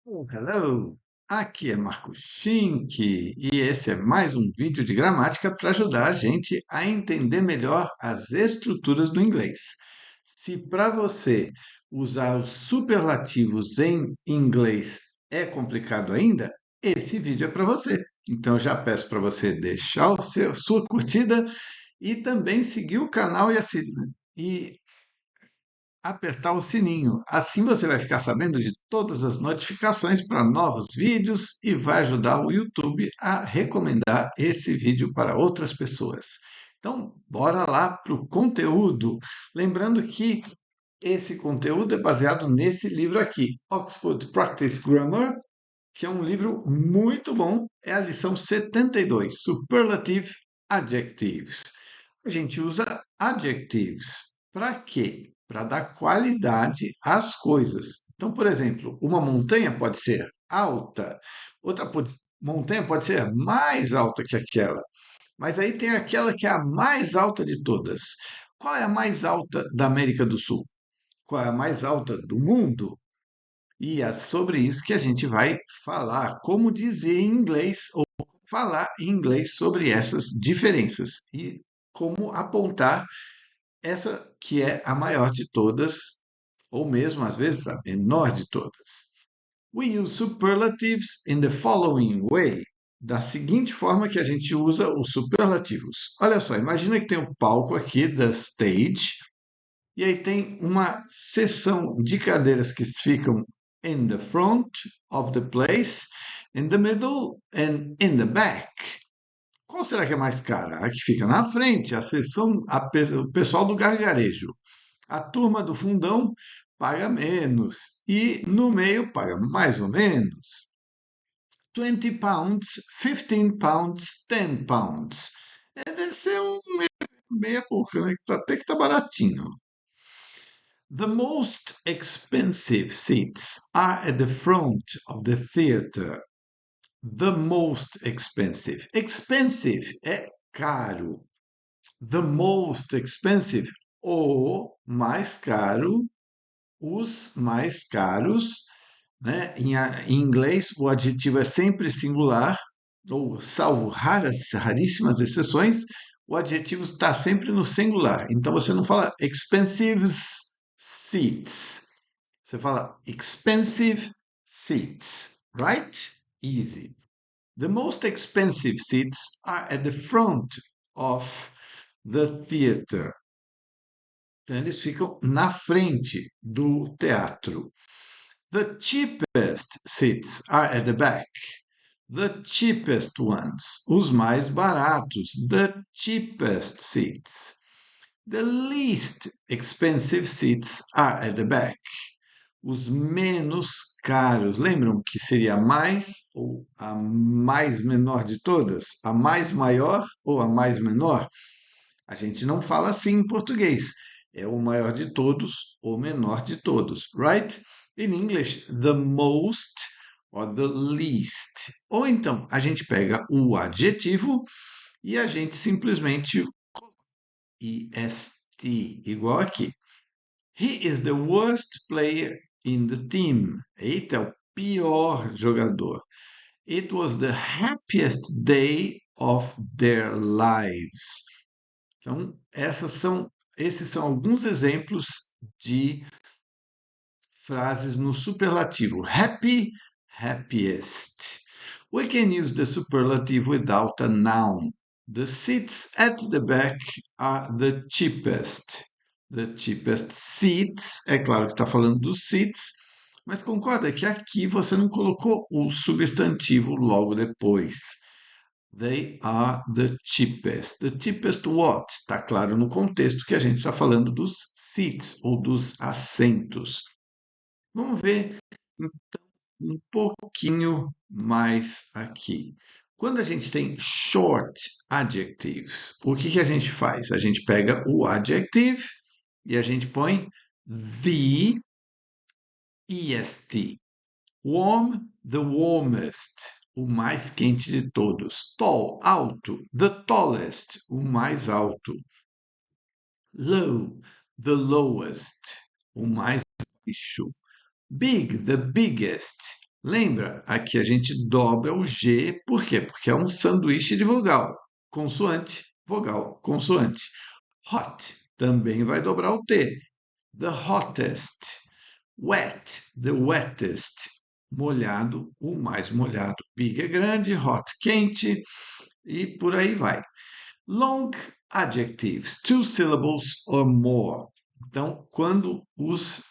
Hello! Aqui é Marco Xink e esse é mais um vídeo de gramática para ajudar a gente a entender melhor as estruturas do inglês. Se para você usar os superlativos em inglês é complicado ainda, esse vídeo é para você. Então eu já peço para você deixar sua curtida e também seguir o canal e apertar o sininho. Assim você vai ficar sabendo de todas as notificações para novos vídeos e vai ajudar o YouTube a recomendar esse vídeo para outras pessoas. Então, bora lá para o conteúdo. Lembrando que esse conteúdo é baseado nesse livro aqui, Oxford Practice Grammar, que é um livro muito bom. É a lição 72, Superlative Adjectives. A gente usa adjectives para quê? Para dar qualidade às coisas. Então, por exemplo, uma montanha pode ser alta, montanha pode ser mais alta que aquela, mas aí tem aquela que é a mais alta de todas. Qual é a mais alta da América do Sul? Qual é a mais alta do mundo? E é sobre isso que a gente vai falar, como dizer em inglês ou falar em inglês sobre essas diferenças e como apontar essa que é a maior de todas, ou mesmo às vezes a menor de todas. We use superlatives in the following way. Da seguinte forma que a gente usa os superlativos. Olha só, imagina que tem um palco aqui da stage, e aí tem uma seção de cadeiras que ficam in the front of the place, in the middle and in the back. Qual será que é mais cara? A que fica na frente, a seção, o pessoal do gargarejo. A turma do fundão paga menos e no meio paga mais ou menos. 20 pounds, 15 pounds, 10 pounds. Deve ser meia boca, né? Até que tá baratinho. The most expensive seats are at the front of the theater. The most expensive. Expensive é caro. The most expensive, o mais caro, os mais caros, né? Em inglês, o adjetivo é sempre singular, ou salvo raríssimas exceções, o adjetivo está sempre no singular. Então você não fala expensive seats, você fala expensive seats, right? Easy. The most expensive seats are at the front of the theater. Então, eles ficam na frente do teatro. The cheapest seats are at the back. The cheapest ones. Os mais baratos. The cheapest seats. The least expensive seats are at the back. Os menos caros. Lembram que seria a mais ou a mais menor de todas? A mais maior ou a mais menor? A gente não fala assim em português. É o maior de todos, o menor de todos, right? In English, the most or the least. Ou então, a gente pega o adjetivo e a gente simplesmente est, igual aqui. He is the worst player in the team. Eita, é o pior jogador. It was the happiest day of their lives. Então, esses são alguns exemplos de frases no superlativo. Happy, happiest. We can use the superlative without a noun. The seats at the back are the cheapest. The cheapest seats. É claro que está falando dos seats, mas concorda que aqui você não colocou o substantivo logo depois. They are the cheapest. The cheapest what? Está claro no contexto que a gente está falando dos seats ou dos assentos. Vamos ver então um pouquinho mais aqui. Quando a gente tem short adjectives, o que que a gente faz? A gente pega o adjective e a gente põe the est. Warm, the warmest, o mais quente de todos. Tall, alto, the tallest, o mais alto. Low, the lowest, o mais baixo. Big, the biggest. Lembra? Aqui a gente dobra o G, por quê? Porque é um sanduíche de vogal. Consoante, vogal, consoante. Hot também vai dobrar o T. The hottest. Wet, the wettest. Molhado, o mais molhado. Big é grande, hot, quente e por aí vai. Long adjectives, two syllables or more. Então, quando os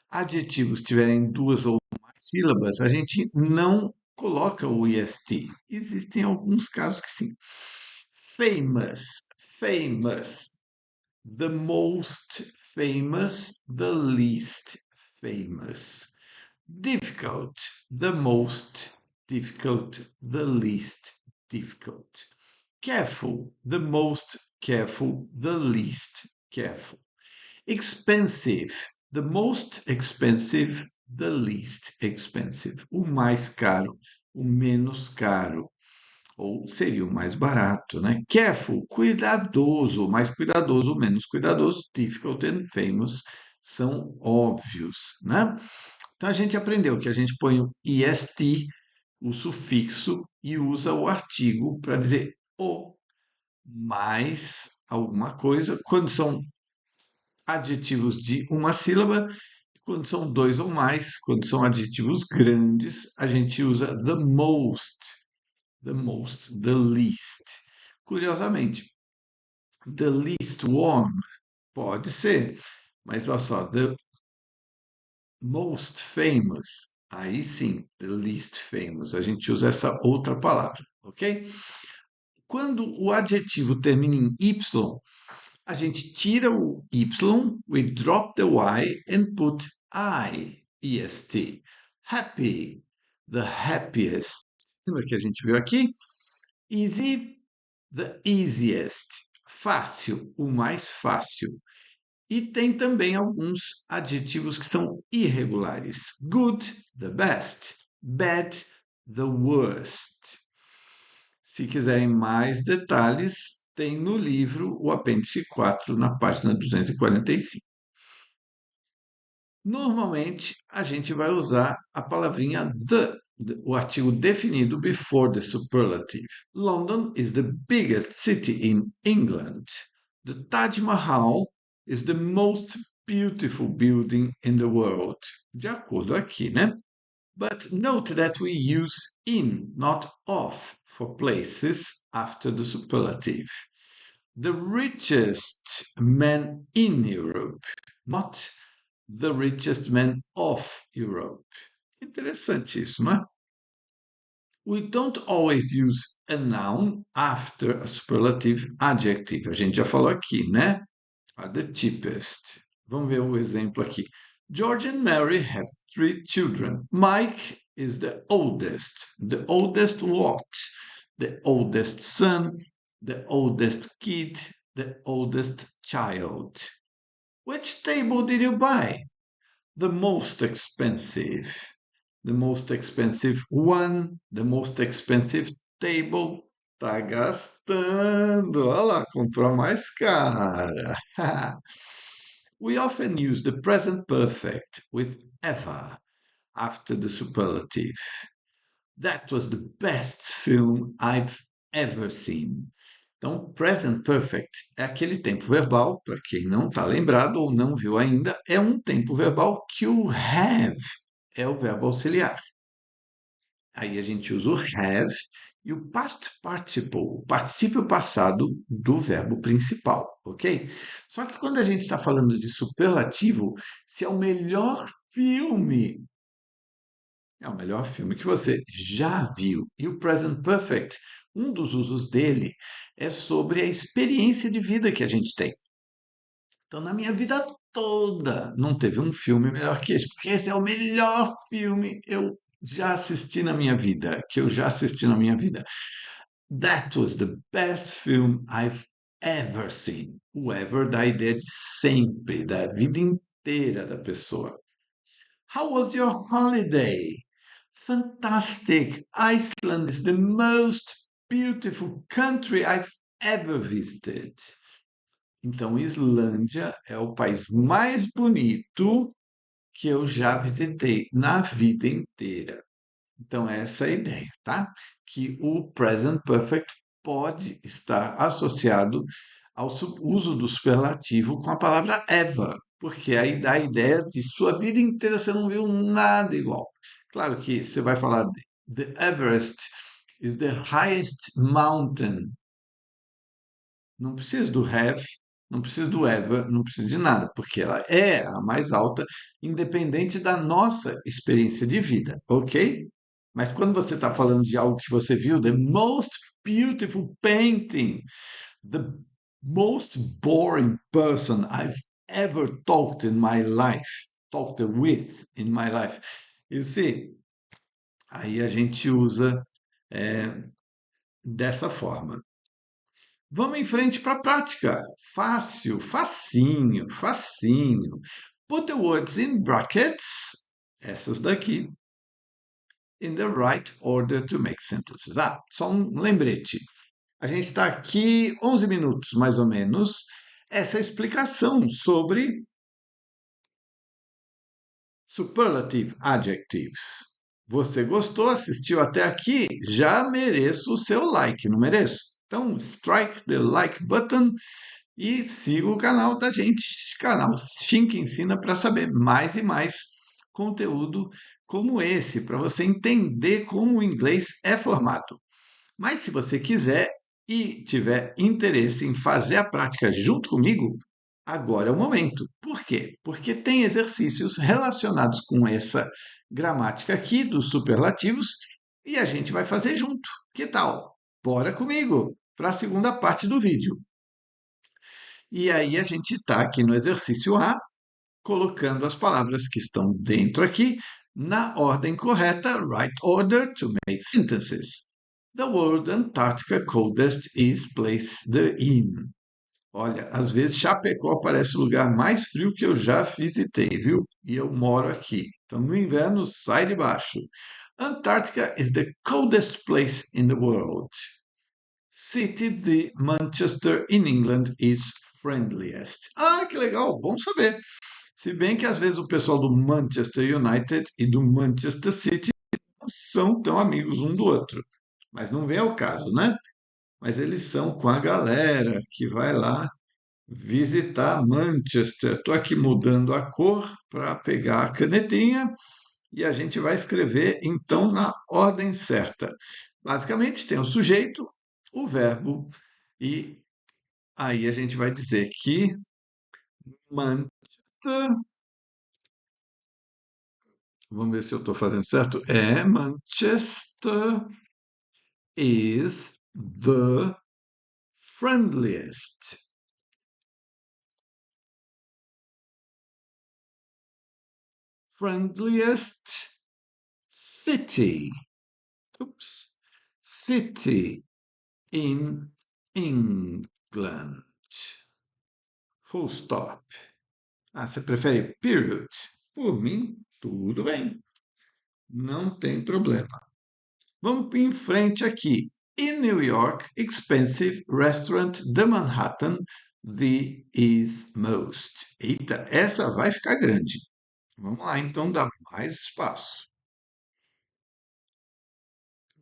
adjetivos tiverem duas ou mais sílabas, a gente não coloca o est. Existem alguns casos que sim. Famous, famous. The most famous, the least famous. Difficult, the most difficult, the least difficult. Careful, the most careful, the least careful. Expensive, the most expensive, the least expensive. O mais caro, o menos caro. Ou seria o mais barato, né? Careful, cuidadoso, mais cuidadoso, menos cuidadoso. Difficult and famous são óbvios, né? Então a gente aprendeu que a gente põe o est, o sufixo, e usa o artigo para dizer o mais alguma coisa, quando são adjetivos de uma sílaba, quando são dois ou mais, quando são adjetivos grandes, a gente usa the most, the least. Curiosamente, the least warm pode ser, mas olha só, the most famous, aí sim, the least famous, a gente usa essa outra palavra, ok? Quando o adjetivo termina em Y, a gente tira o Y, we drop the Y and put I, est. Happy, the happiest. Lembra que a gente viu aqui? Easy, the easiest. Fácil, o mais fácil. E tem também alguns adjetivos que são irregulares. Good, the best. Bad, the worst. Se quiserem mais detalhes, tem no livro o apêndice 4, na página 245. Normalmente, a gente vai usar a palavrinha the, o artigo definido before the superlative. London is the biggest city in England. The Taj Mahal is the most beautiful building in the world. De acordo aqui, né? But note that we use in, not of, for places after the superlative. The richest man in Europe, not the richest man of Europe. Interessantíssimo, né? We don't always use a noun after a superlative adjective. A gente já falou aqui, né? Are the cheapest. Vamos ver o exemplo aqui. George and Mary have 3 children. Mike is the oldest. The oldest what? The oldest son, the oldest kid, the oldest child. Which table did you buy? The most expensive. The most expensive one, the most expensive table. Tá gastando. Olha lá, comprou mais cara. We often use the present perfect with ever after the superlative. That was the best film I've ever seen. Então, present perfect é aquele tempo verbal, para quem não está lembrado ou não viu ainda, é um tempo verbal que o have é o verbo auxiliar. Aí a gente usa o have e o past participle, o particípio passado do verbo principal, ok? Só que quando a gente está falando de superlativo, se é o melhor filme, é o melhor filme que você já viu. E o present perfect, um dos usos dele é sobre a experiência de vida que a gente tem. Então, na minha vida toda, não teve um filme melhor que esse, porque esse é o melhor filme que eu já assisti na minha vida, que eu já assisti na minha vida. That was the best film I've ever seen. O ever dá a ideia de sempre, da vida inteira da pessoa. How was your holiday? Fantastic. Iceland is the most beautiful country I've ever visited. Então, Islândia é o país mais bonito que eu já visitei na vida inteira. Então, essa é a ideia, tá? Que o present perfect pode estar associado ao uso do superlativo com a palavra ever, porque aí dá a ideia de sua vida inteira você não viu nada igual. Claro que você vai falar The Everest is the highest mountain. Não precisa do have, não precisa do ever, não precisa de nada, porque ela é a mais alta, independente da nossa experiência de vida, ok? Mas quando você está falando de algo que você viu, the most beautiful painting, the most boring person I've ever talked in my life, talked with in my life. You see, aí a gente usa dessa forma. Vamos em frente para a prática. Fácil, facinho, facinho. Put the words in brackets, essas daqui, in the right order to make sentences. Ah, só um lembrete. A gente está aqui 11 minutos, mais ou menos, essa explicação sobre superlative adjectives. Você gostou, assistiu até aqui? Já mereço o seu like, não mereço? Então, strike the like button e siga o canal da gente, canal Xink Ensina, para saber mais e mais conteúdo como esse, para você entender como o inglês é formado. Mas se você quiser e tiver interesse em fazer a prática junto comigo, agora é o momento. Por quê? Porque tem exercícios relacionados com essa gramática aqui dos superlativos e a gente vai fazer junto. Que tal? Bora comigo para a segunda parte do vídeo. E aí a gente está aqui no exercício A, colocando as palavras que estão dentro aqui na ordem correta, right order to make sentences. The word Antarctica coldest is placed in. Olha, às vezes Chapecó parece o lugar mais frio que eu já visitei, viu? E eu moro aqui. Então, no inverno, sai de baixo. Antarctica is the coldest place in the world. City de Manchester in England is friendliest. Ah, que legal, bom saber. Se bem que às vezes o pessoal do Manchester United e do Manchester City não são tão amigos um do outro. Mas não vem ao caso, né? Mas eles são com a galera que vai lá visitar Manchester. Estou aqui mudando a cor para pegar a canetinha e a gente vai escrever então na ordem certa. Basicamente tem o sujeito, o verbo e aí a gente vai dizer que Manchester, vamos ver se eu estou fazendo certo, Manchester is the friendliest. Friendliest city. Oops. City in England. Full stop. Ah, você prefere period? Por mim, tudo bem. Não tem problema. Vamos em frente aqui. In New York, expensive restaurant de Manhattan, the is most. Eita, essa vai ficar grande. Vamos lá, então dá mais espaço.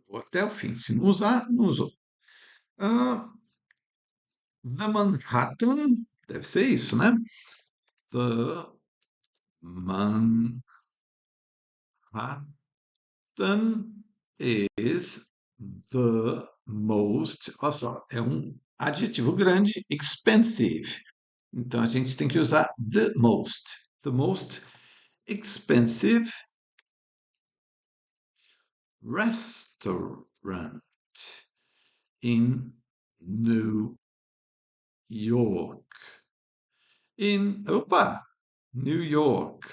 Vou até o fim. Se não usar, não usou. Ah, the Manhattan, deve ser isso, né? The Manhattan is the most. Olha só, é um adjetivo grande, expensive. Então a gente tem que usar the most. The most expensive restaurant in New York. Opa, New York.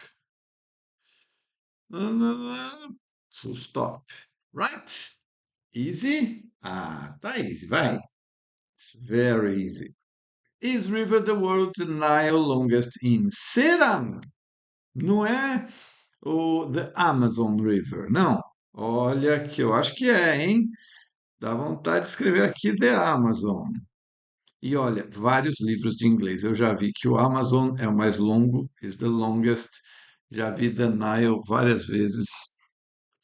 Full stop. Right? Easy? Ah, tá easy, vai. It's very easy. Is River the world Nile longest in? Será? Não é o The Amazon River, não. Olha que eu acho que é, hein? Dá vontade de escrever aqui The Amazon. E olha, vários livros de inglês. Eu já vi que o Amazon é o mais longo, is the longest. Já vi The Nile várias vezes.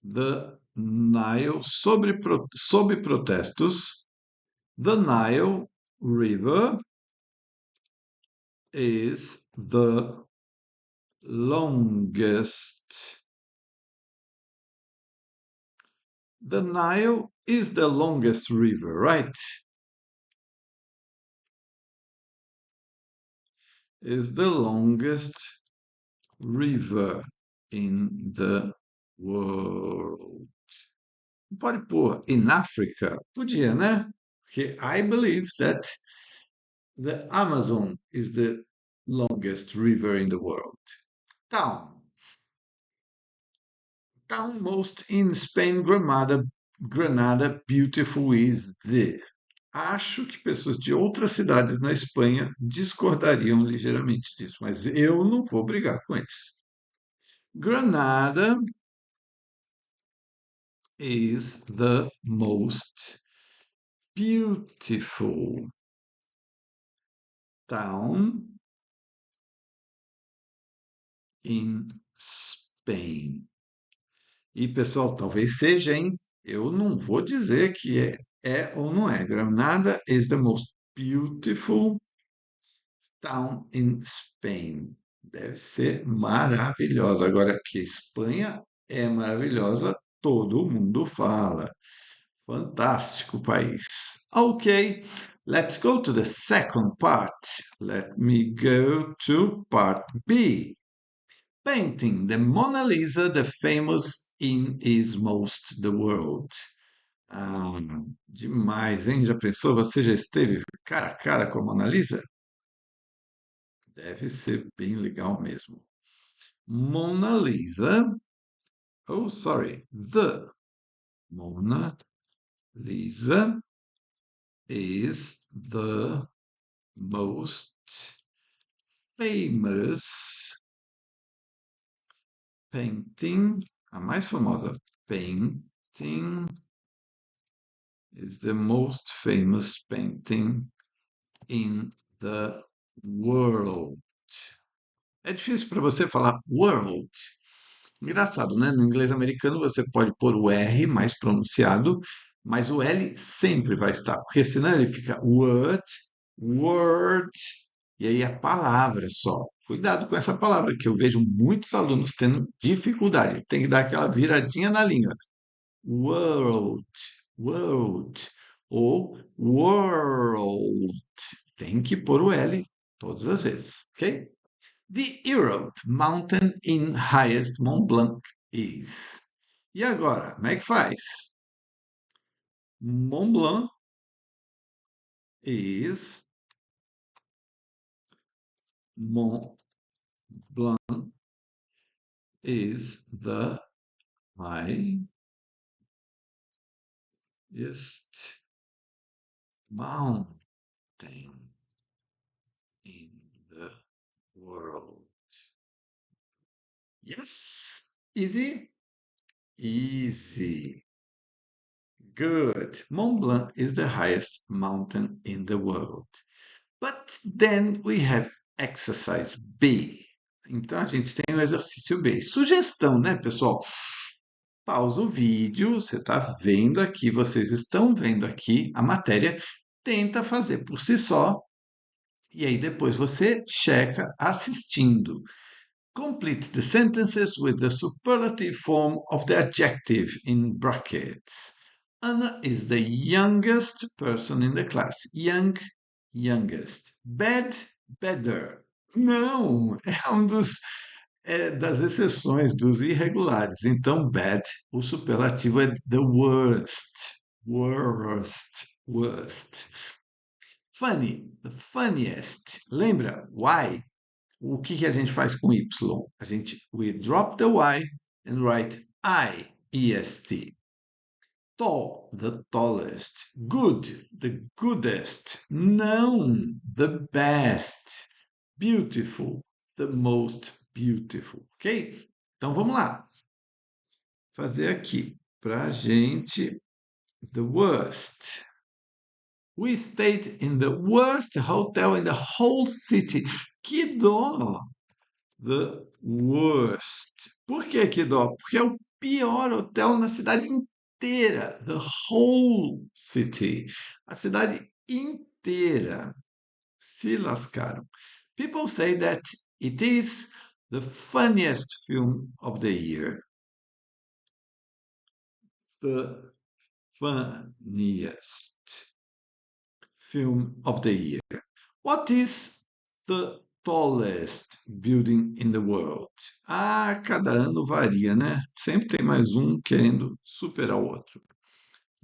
The Nile sob protestos. The Nile River is the longest. The Nile is the longest river, right? Is the longest river in the world. Pode pôr in Africa? Podia, né? Porque I believe that the Amazon is the longest river in the world. Town most in Spain, Granada, beautiful is the. Acho que pessoas de outras cidades na Espanha discordariam ligeiramente disso, mas eu não vou brigar com eles. Granada is the most beautiful town in Spain. E pessoal, talvez seja, hein? Eu não vou dizer que é ou não é. Granada is the most beautiful town in Spain. Deve ser maravilhosa. Agora que Espanha é maravilhosa, todo mundo fala. Fantástico país. Okay, let's go to the second part. Let me go to part B. Painting the Mona Lisa, the famous in is most the world. Ah, demais, hein? Já pensou? Você já esteve cara a cara com a Mona Lisa? Deve ser bem legal mesmo. Mona Lisa. Oh, sorry. The Mona Lisa is the most famous painting. A mais famosa painting is the most famous painting in the world. É difícil para você falar world. Engraçado, né? No inglês americano você pode pôr o R mais pronunciado, mas o L sempre vai estar, porque senão ele fica word, word, e aí a palavra só. Cuidado com essa palavra, que eu vejo muitos alunos tendo dificuldade. Tem que dar aquela viradinha na língua. World, world, ou world. Tem que pôr o L todas as vezes, ok? The Europe mountain in highest Mont Blanc is. E agora, como é que faz? Mont Blanc is. Mont Blanc is the highest mountain in the world. Yes, easy, easy. Good. Mont Blanc is the highest mountain in the world. But then we have exercise B. Então a gente tem o exercício B. Sugestão, né, pessoal? Pausa o vídeo, você está vendo aqui, vocês estão vendo aqui a matéria, tenta fazer por si só, e aí depois você checa assistindo. Complete the sentences with the superlative form of the adjective in brackets. Anna is the youngest person in the class. Young, youngest. Bad, better. Não, das exceções, dos irregulares. Então, bad, o superlativo é the worst. Worst, worst. Funny, the funniest. Lembra? Why? O que a gente faz com Y? We drop the Y and write I, E-S-T. Tall, the tallest. Good, the goodest. Known, the best. Beautiful, the most beautiful. Ok? Então vamos lá. Fazer aqui para a gente the worst. We stayed in the worst hotel in the whole city. Que dó! The worst. Por que dó? Porque é o pior hotel na cidade inteira, the whole city. A cidade inteira. Se lascaram. People say that it is the funniest film of the year. The funniest film of the year. What is the tallest building in the world? Ah, cada ano varia, né? Sempre tem mais um querendo superar o outro.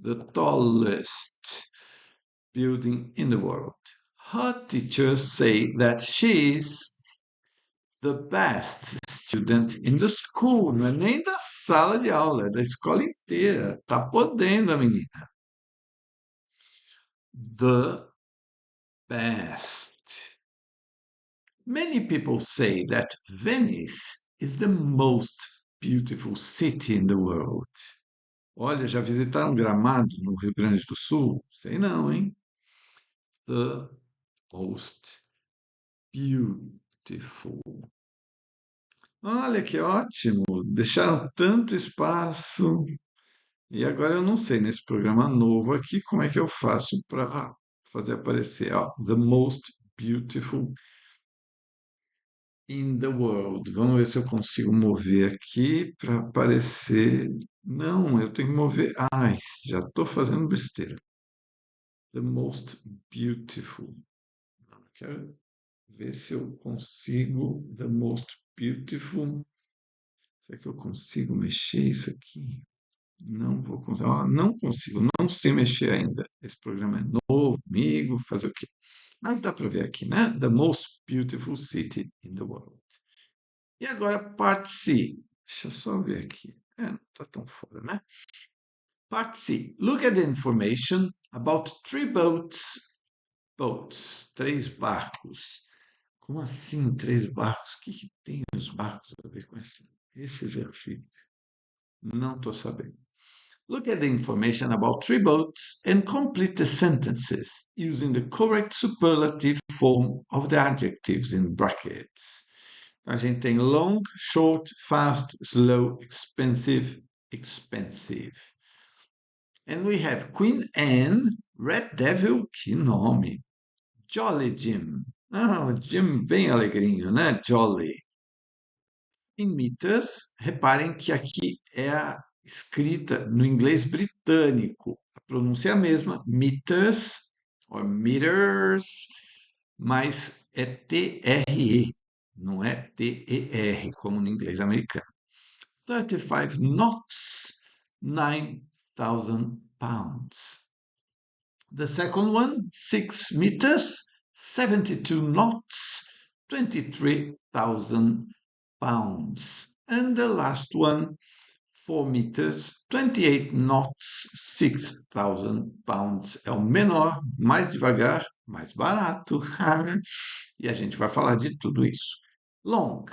The tallest building in the world. Her teachers say that she is the best student in the school. Não é nem da sala de aula, é da escola inteira. Tá podendo a menina. The best. Many people say that Venice is the most beautiful city in the world. Olha, já visitaram Gramado no Rio Grande do Sul? Sei não, hein? The most beautiful. Olha que ótimo! Deixaram tanto espaço. E agora eu não sei, nesse programa novo aqui, como é que eu faço para fazer aparecer, ó, the most beautiful in the world. Vamos ver se eu consigo mover aqui para aparecer. Não, eu tenho que mover. Ai, já estou fazendo besteira. The most beautiful. Quero ver se eu consigo. The most beautiful. Será que eu consigo mexer isso aqui? Não vou conseguir. Não consigo, não sei mexer ainda. Esse programa é novo comigo, fazer o quê? Mas dá para ver aqui, né? The most beautiful city in the world. E agora, parte C. Deixa eu só ver aqui. Não está tão fora, né? Part C. Look at the information about three boats. Boats. Três barcos. Como assim, três barcos? O que tem os barcos a ver com esse exercício? Não estou sabendo. Look at the information about three boats and complete the sentences using the correct superlative form of the adjectives in brackets. A gente tem long, short, fast, slow, expensive, expensive. And we have Queen Anne, Red Devil, que nome. Jolly Jim. Ah, Jim bem alegrinho, né? Jolly. Em meters, reparem que aqui é a escrita no inglês britânico. A pronúncia é a mesma, meters, ou meters, mas é T-R-E, não é T-E-R, como no inglês americano. 35 knots, 9,000 pounds. The second one, 6 meters, 72 knots, 23,000 pounds. And the last one, 4 meters, 28 knots, 6,000 pounds. É o menor, mais devagar, mais barato. E a gente vai falar de tudo isso. Long.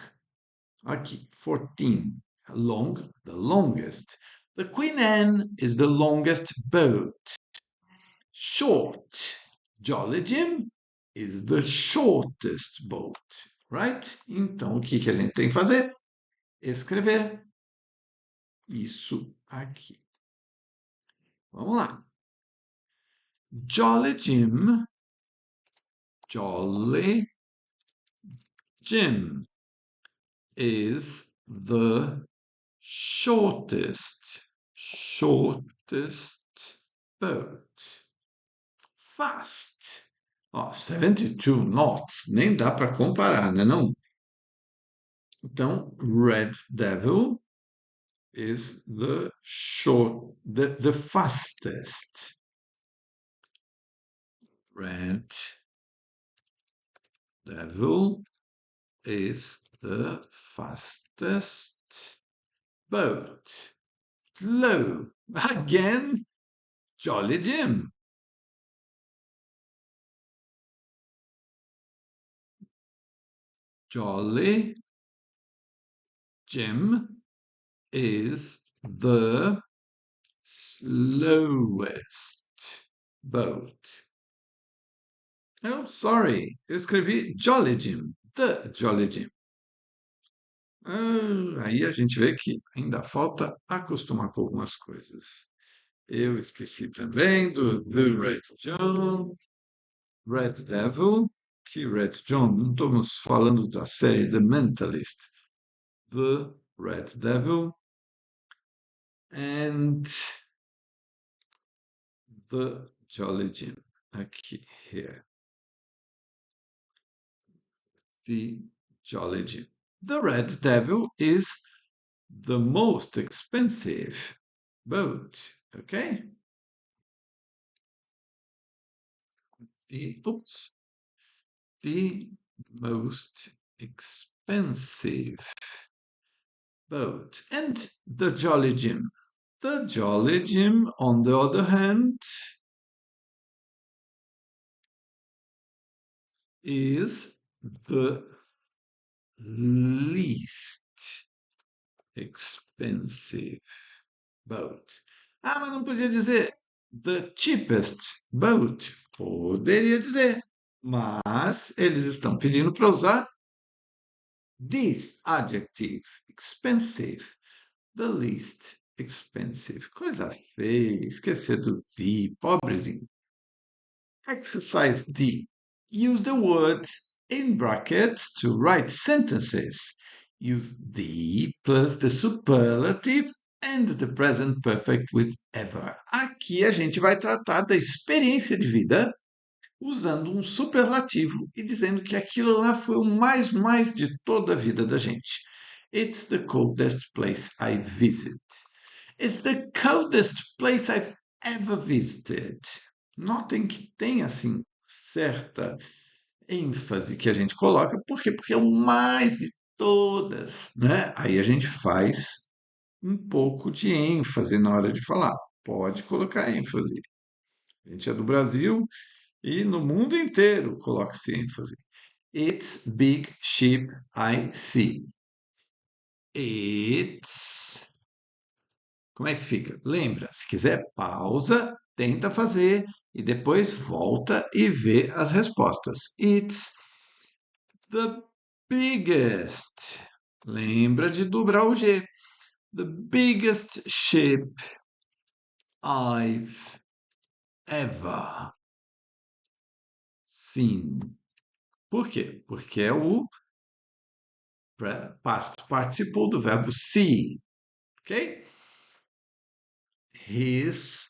Aqui, 14. Long, the longest. The Queen Anne is the longest boat. Short. Jolly Jim is the shortest boat. Right? Então, o que a gente tem que fazer? Escrever isso aqui. Vamos lá. Jolly Jim. Jolly Jim is the shortest boat. Fast. Ó, 72 knots, nem dá para comparar, né, não? Então, Red Devil is the fastest. Red Devil is the fastest boat. Slow. Again, Jolly Jim. Jolly Jim is the slowest boat. Oh, sorry, eu escrevi Jolly Jim, the Jolly Jim. Aí a gente vê que ainda falta acostumar com algumas coisas. Eu esqueci também do The Red John, Red Devil. Que Red John? Não estamos falando da série The Mentalist. The Red Devil and the Jolly Jim. Aqui, here. The Jolly Jim. The Red Devil is the most expensive boat. Okay? The most expensive boat. And the Jolly Jim. The Jolly Jim, on the other hand, is the least expensive boat. Ah, mas não podia dizer the cheapest boat. Poderia dizer, mas eles estão pedindo para usar this adjective, expensive, the least expensive. Coisa feia, esquecer do the, pobrezinho. Exercise D. Use the words in brackets to write sentences. Use the plus the superlative and the present perfect with ever. Aqui a gente vai tratar da experiência de vida usando um superlativo e dizendo que aquilo lá foi o mais de toda a vida da gente. It's the coldest place I visit. It's the coldest place I've ever visited. Notem que tem, assim, certa ênfase que a gente coloca. Por quê? Porque é o mais de todas, né? Aí a gente faz um pouco de ênfase na hora de falar. Pode colocar ênfase. A gente é do Brasil e no mundo inteiro coloca-se ênfase. It's big ship I see. It's. Como é que fica? Lembra, se quiser, pausa, tenta fazer e depois volta e vê as respostas. It's the biggest. Lembra de dobrar o G. The biggest ship I've ever seen. Por quê? Porque é o past participle do verbo see. Ok? His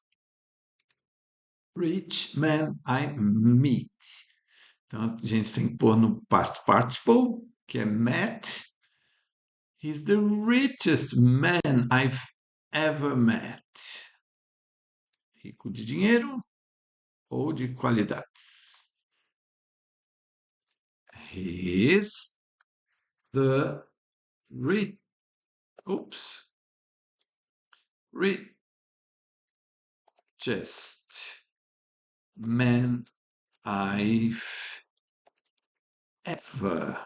rich man I meet. Então, a gente tem que pôr no past participle, que é met. He's the richest man I've ever met. Rico de dinheiro ou de qualidades? He's the rich, oops, richest man I've ever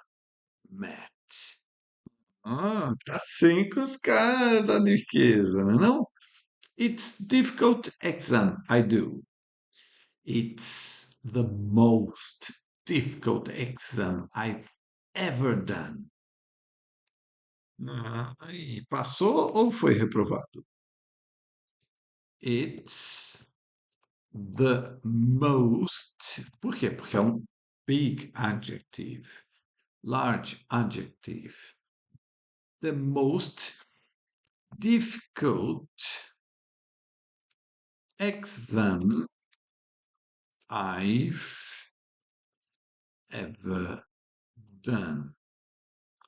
met. Ah, tá sem com os caras da riqueza, não é não? It's difficult exam I do. It's the most difficult exam I've ever done. Ah, e passou ou foi reprovado? It's the most. Por quê? Porque é um big adjective, large adjective. The most difficult exam I've ever done.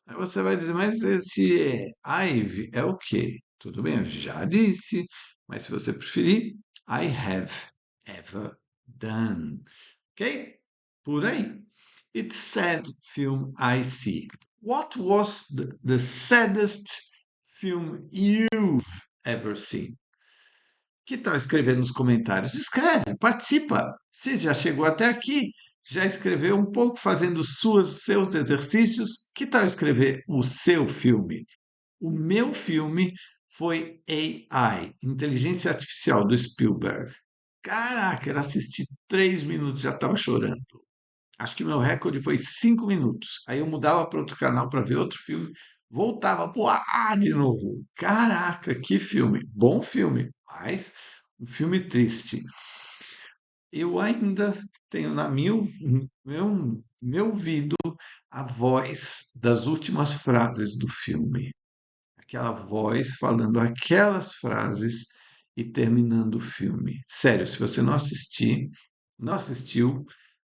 Aí você vai dizer, mas esse I've é o quê? Tudo bem, eu já disse, mas se você preferir, I have ever done. Ok? Por aí. It's sad film I see. What was the saddest film you've ever seen? Que tal escrever nos comentários? Escreve, participa. Se já chegou até aqui, já escreveu um pouco fazendo seus exercícios, que tal escrever o seu filme? O meu filme foi AI, Inteligência Artificial, do Spielberg. Caraca, era assistir 3 minutos, já estava chorando. Acho que meu recorde foi 5 minutos. Aí eu mudava para outro canal para ver outro filme, voltava para de novo. Caraca, que filme! Bom filme, mas um filme triste. Eu ainda tenho na meu ouvido a voz das últimas frases do filme. Aquela voz falando aquelas frases e terminando o filme. Sério, se você não assistiu,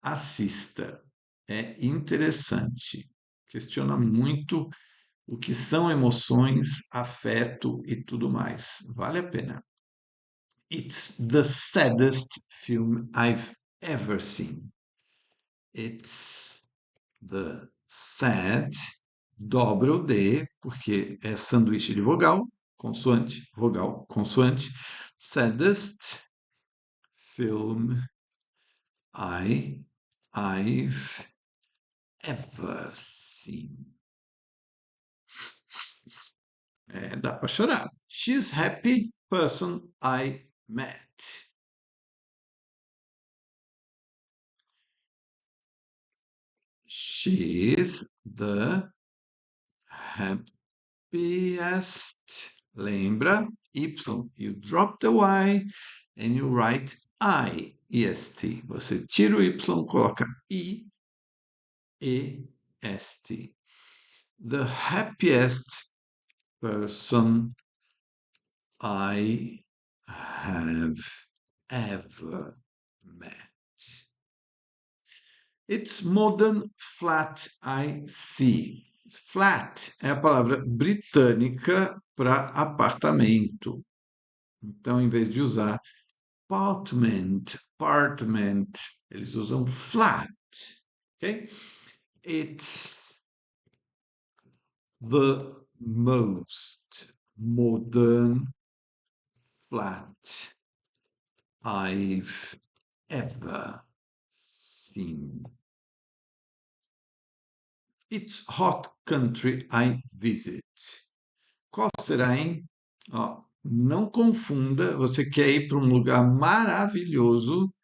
assista. É interessante. Questiona muito o que são emoções, afeto e tudo mais. Vale a pena. It's the saddest film I've ever seen. It's the sad, dobra o D, porque é sanduíche de vogal, consoante. Saddest film I've ever seen. É, dá para chorar. She's happy person I met. She's the happiest. Lembra? Y. You drop the Y and you write I, est. Você tira o Y, coloca I, est. The happiest person I have ever met. It's modern flat I see. Flat é a palavra britânica para apartamento. Então, em vez de usar apartment, eles usam flat. Okay? It's the most modern flat I've ever seen. It's hot country I visit. Qual será, hein? Ó, não confunda, você quer ir para um lugar maravilhoso.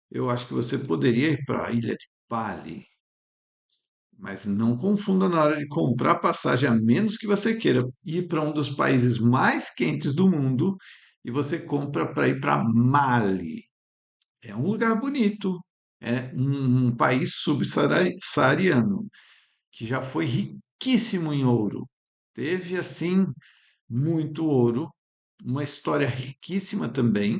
Eu acho que você poderia ir para a ilha de Bali, mas não confunda na hora de comprar passagem, a menos que você queira ir para um dos países mais quentes do mundo e você compra para ir para Mali. É um lugar bonito, é um país subsaariano que já foi riquíssimo em ouro. Teve, assim, muito ouro, uma história riquíssima também,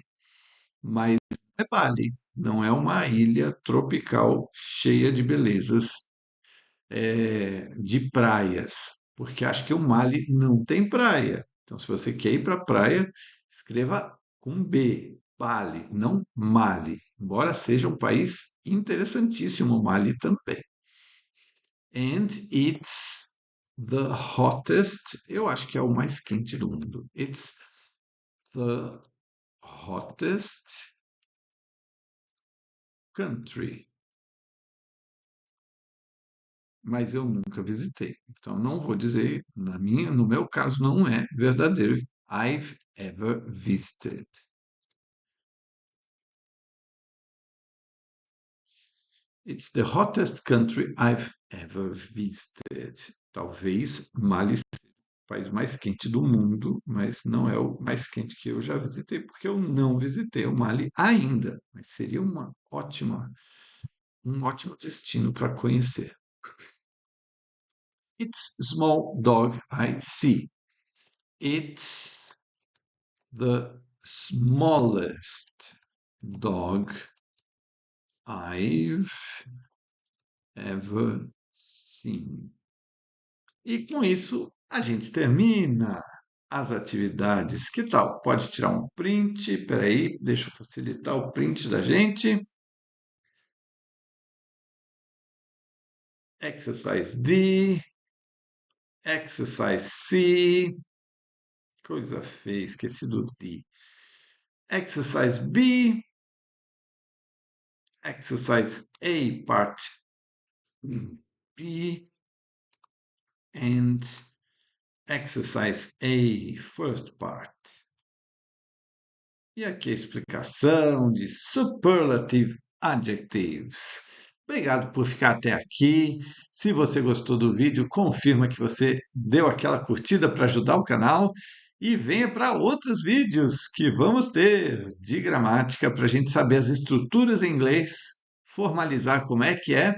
mas é Bali, não é uma ilha tropical cheia de belezas, de praias, porque acho que o Mali não tem praia. Então, se você quer ir para a praia, escreva com B, Bali, não Mali, embora seja um país interessantíssimo, o Mali também. And it's the hottest, eu acho que é o mais quente do mundo. It's the hottest country. Mas eu nunca visitei. Então não vou dizer, no meu caso não é verdadeiro. I've ever visited. It's the hottest country I've ever visited. Talvez Mali seja o país mais quente do mundo, mas não é o mais quente que eu já visitei, porque eu não visitei o Mali ainda. Mas seria um ótimo destino para conhecer. It's small dog I see. It's the smallest dog I've ever seen. E com isso a gente termina as atividades. Que tal? Pode tirar um print. Espera aí, deixa eu facilitar o print da gente. Exercise D, Exercise C. Coisa feia, esqueci do D. Exercise B, Exercise A, part B, and Exercise A, first part. E aqui a explicação de Superlative Adjectives. Obrigado por ficar até aqui. Se você gostou do vídeo, confirma que você deu aquela curtida para ajudar o canal E venha para outros vídeos que vamos ter de gramática para a gente saber as estruturas em inglês, formalizar como é que é.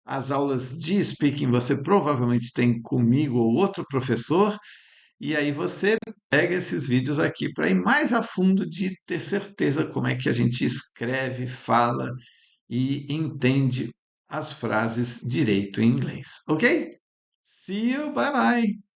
As aulas de speaking você provavelmente tem comigo ou outro professor, e aí você pega esses vídeos aqui para ir mais a fundo de ter certeza como é que a gente escreve, fala e entende as frases direito em inglês, ok? See you, bye bye!